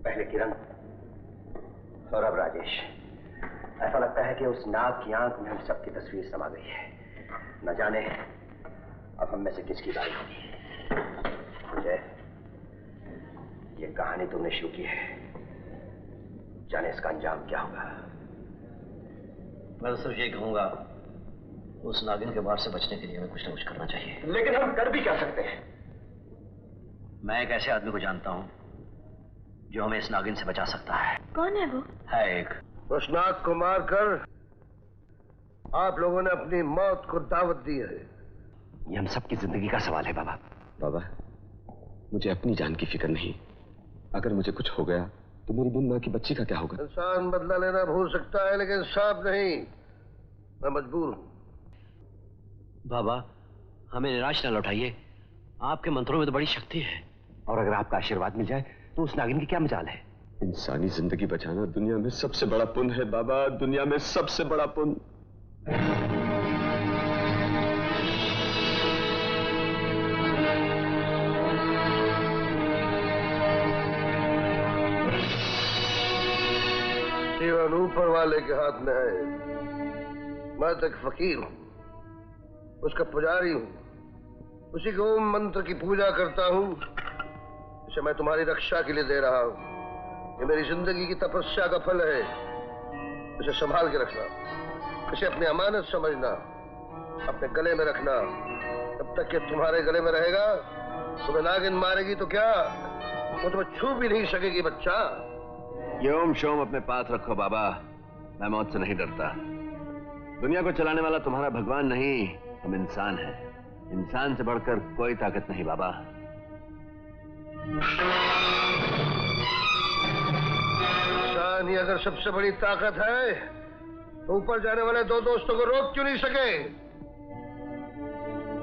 पहले किरण और अब राजेश। ऐसा लगता है कि उस नाग की आंख में हम सबकी तस्वीर समा गई है। न जाने अब हम में से किसकी बारी होगी। मुझे ये कहानी तुमने शुरू की है, जाने इसका अंजाम क्या होगा। मैं तो सिर्फ ये कहूंगा, उस नागिन के वार से बचने के लिए हमें कुछ न कुछ करना चाहिए। लेकिन हम कर भी क्या सकते हैं? मैं एक ऐसे आदमी को जानता हूं जो हमें इस नागिन से बचा सकता है। कौन है वो? है एक। उस नाग को मारकर आप लोगों ने अपनी मौत को दावत दी है। ये हम सबकी जिंदगी का सवाल है बाबा। बाबा, मुझे अपनी जान की फिक्र नहीं। अगर मुझे कुछ हो गया तो मेरी बिन मां की बच्ची का क्या होगा? इंसान बदला लेना भूल सकता है, लेकिन सांप नहीं। मैं मजबूर हूं। बाबा, हमें निराश न लौटाइए। आपके मंत्रों में तो बड़ी शक्ति है। और अगर आपका आशीर्वाद मिल जाए तो उस नागिन की क्या मजाल है? इंसानी जिंदगी बचाना दुनिया में सबसे बड़ा पुण्य है बाबा, दुनिया में सबसे बड़ा पुण्य। जीवन ऊपर वाले के हाथ में है। मैं तो एक फकीर हूं, उसका पुजारी हूं। उसी के ओम मंत्र की पूजा करता हूं, इसे मैं तुम्हारी रक्षा के लिए दे रहा हूं। ये मेरी जिंदगी की तपस्या का फल है। इसे संभाल के रखना, इसे अपनी अमानत समझना, अपने गले में रखना। जब तक ये तुम्हारे गले में रहेगा, तुम्हें नागिन मारेगी तो क्या, वो तुम्हें छू भी नहीं सकेगी बच्चा। ये ओम शोम अपने पास रखो बाबा। मैं मौत से नहीं डरता। दुनिया को चलाने वाला तुम्हारा भगवान नहीं, हम इंसान हैं। इंसान से बढ़कर कोई ताकत नहीं बाबा। इंसान ही अगर सबसे बड़ी ताकत है तो ऊपर जाने वाले दो दोस्तों को रोक क्यों नहीं सके?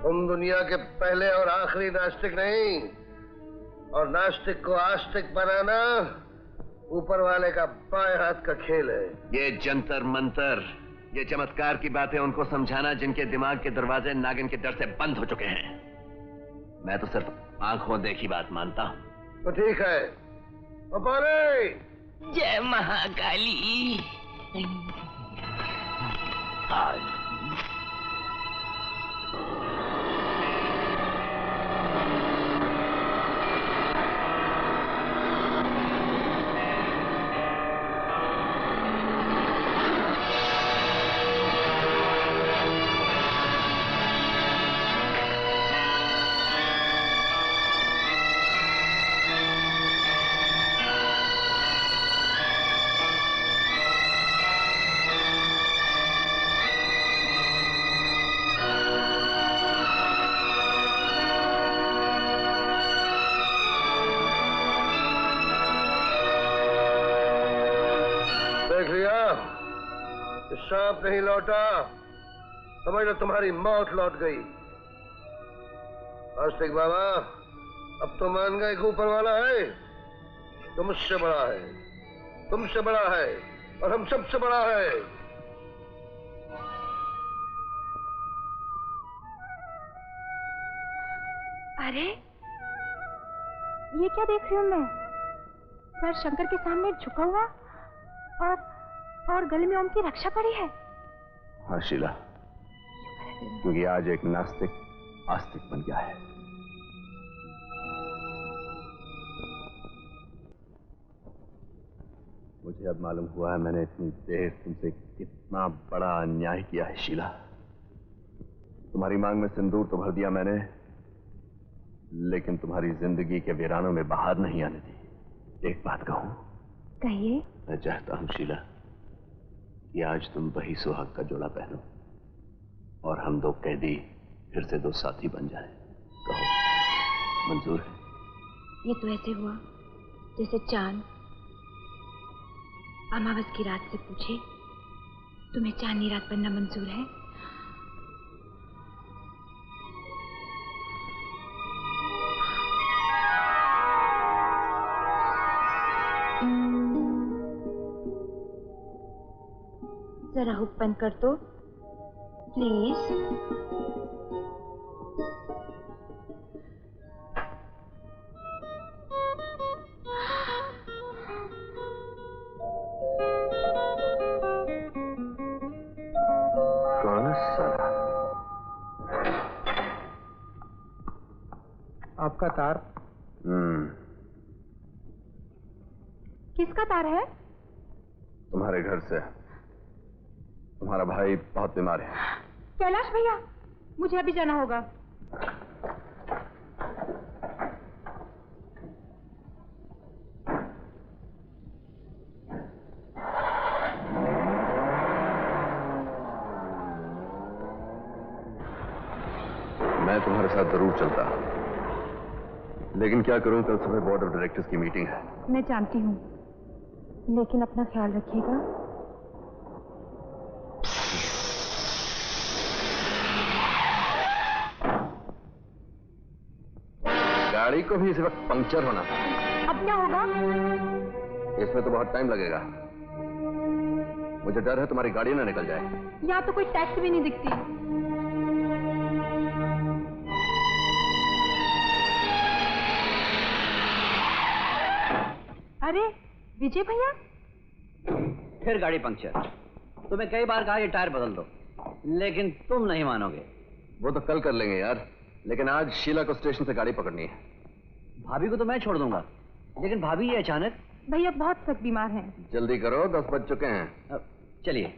तुम दुनिया के पहले और आखिरी नास्तिक नहीं, और नास्तिक को आस्तिक बनाना ऊपर वाले का बाएं हाथ का खेल है। ये जंतर मंतर, ये चमत्कार की बातें उनको समझाना जिनके दिमाग के दरवाजे नागिन के डर से बंद हो चुके हैं। मैं तो सिर्फ आंखों देखी बात मानता हूं। तो ठीक है। जय महाकाली। सांप नहीं लौटा, समझ लो तुम्हारी मौत लौट गई। आस्तिक बाबा, अब तो मान गए कि ऊपर वाला है तो मुझसे बड़ा है, तुमसे बड़ा है, और हम सबसे बड़ा है। अरे ये क्या देख रही हूँ मैं? सर शंकर के सामने झुका हुआ और गले में ओम की रक्षा पड़ी है। हाँ शीला, क्योंकि आज एक नास्तिक आस्तिक बन गया है। मुझे अब मालूम हुआ है मैंने इतनी देर तुमसे कितना बड़ा अन्याय किया है शीला। तुम्हारी मांग में सिंदूर तो भर दिया मैंने, लेकिन तुम्हारी जिंदगी के वीरानों में बहार नहीं आने दी। एक बात कहूं? कहिए। मैं चाहता हूं शीला कि आज तुम वही सुहाग का जोड़ा पहनो और हम दो कैदी फिर से दो साथी बन जाएं। कहो मंजूर है? ये तो ऐसे हुआ जैसे चांद अमावस की रात से पूछे, तुम्हें चांदनी रात बनना मंजूर है? जरा हुक बंद कर दो प्लीज। आपका तार। किसका तार है? तुम्हारे घर से। तुम्हारा भाई बहुत बीमार है। कैलाश भैया, मुझे अभी जाना होगा। मैं तुम्हारे साथ जरूर चलता, लेकिन क्या करूं, कल सुबह बोर्ड ऑफ डायरेक्टर्स की मीटिंग है। मैं जानती हूँ, लेकिन अपना ख्याल रखिएगा। गाड़ी को भी इस वक्त पंक्चर होना था। अब क्या होगा? इसमें तो बहुत टाइम लगेगा। मुझे डर है तुम्हारी गाड़ी ना निकल जाए। यहाँ तो कोई टैक्सी भी नहीं दिखती। अरे विजय भैया, फिर गाड़ी पंक्चर। तुम्हें कई बार कहा ये टायर बदल दो, लेकिन तुम नहीं मानोगे। वो तो कल कर लेंगे यार, लेकिन आज शीला को स्टेशन से गाड़ी पकड़नी है। भाभी को तो मैं छोड़ दूंगा, लेकिन भाभी ये अचानक। भैया बहुत सख्त बीमार हैं। जल्दी करो, 10 बज चुके हैं। चलिए।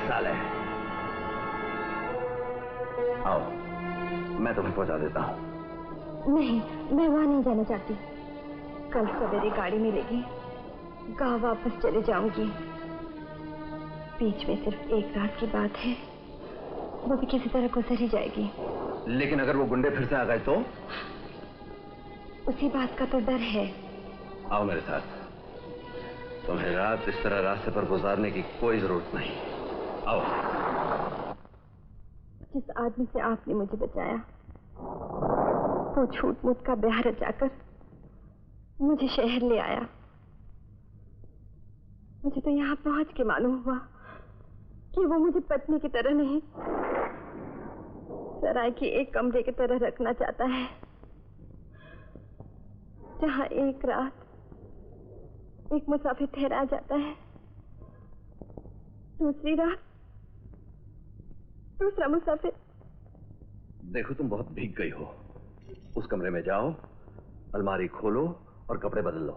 साले, आओ मैं तुम्हें पहुंचा देता हूं। नहीं, मैं वहां नहीं जाना चाहती। कल सवेरे गाड़ी मिलेगी, गांव वापस चले जाऊंगी। बीच में सिर्फ एक रात की बात है, वो भी किसी तरह गुजर ही जाएगी। लेकिन अगर वो गुंडे फिर से आ गए तो? उसी बात का तो डर है। आओ मेरे साथ, तुम्हें रात इस तरह रास्ते पर गुजारने की कोई जरूरत नहीं। आओ। जिस आदमी से आपने मुझे बचाया, वो झूठ मूठ का ब्याह रचाकर मुझे शहर ले आया। मुझे तो यहाँ पहुंच के मालूम हुआ कि वो मुझे पत्नी की तरह नहीं, सराय के एक कमरे की तरह रखना चाहता है, जहाँ एक रात एक मुसाफिर ठहरा जाता है, दूसरी रात दूसरा मुसाफिर। देखो तुम बहुत भीग गई हो, उस कमरे में जाओ, अलमारी खोलो और कपड़े बदल लो।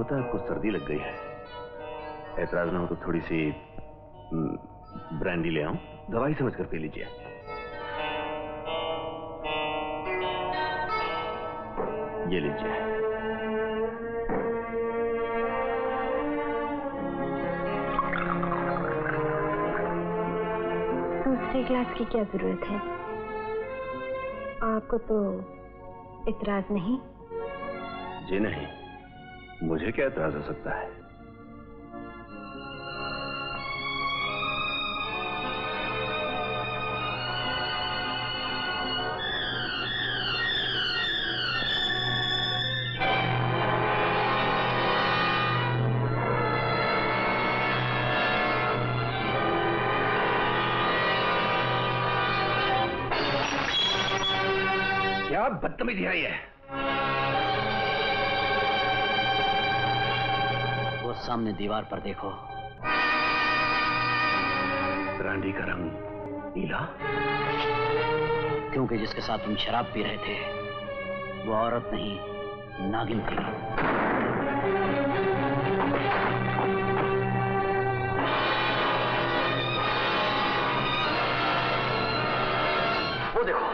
होता है आपको सर्दी लग गई है। ऐतराज ना हो तो थोड़ी सी ब्रांडी ले आऊं, दवाई समझकर पी लीजिए। ये लीजिए। दूसरे ग्लास की क्या जरूरत है? आपको तो इतराज नहीं? जी नहीं, मुझे क्या एतराज हो सकता है? क्या बदतमीजी है ये? वो सामने दीवार पर देखो। ब्रांडी का रंग नीला? क्योंकि जिसके साथ तुम शराब पी रहे थे वो औरत नहीं, नागिन थी। वो देखो,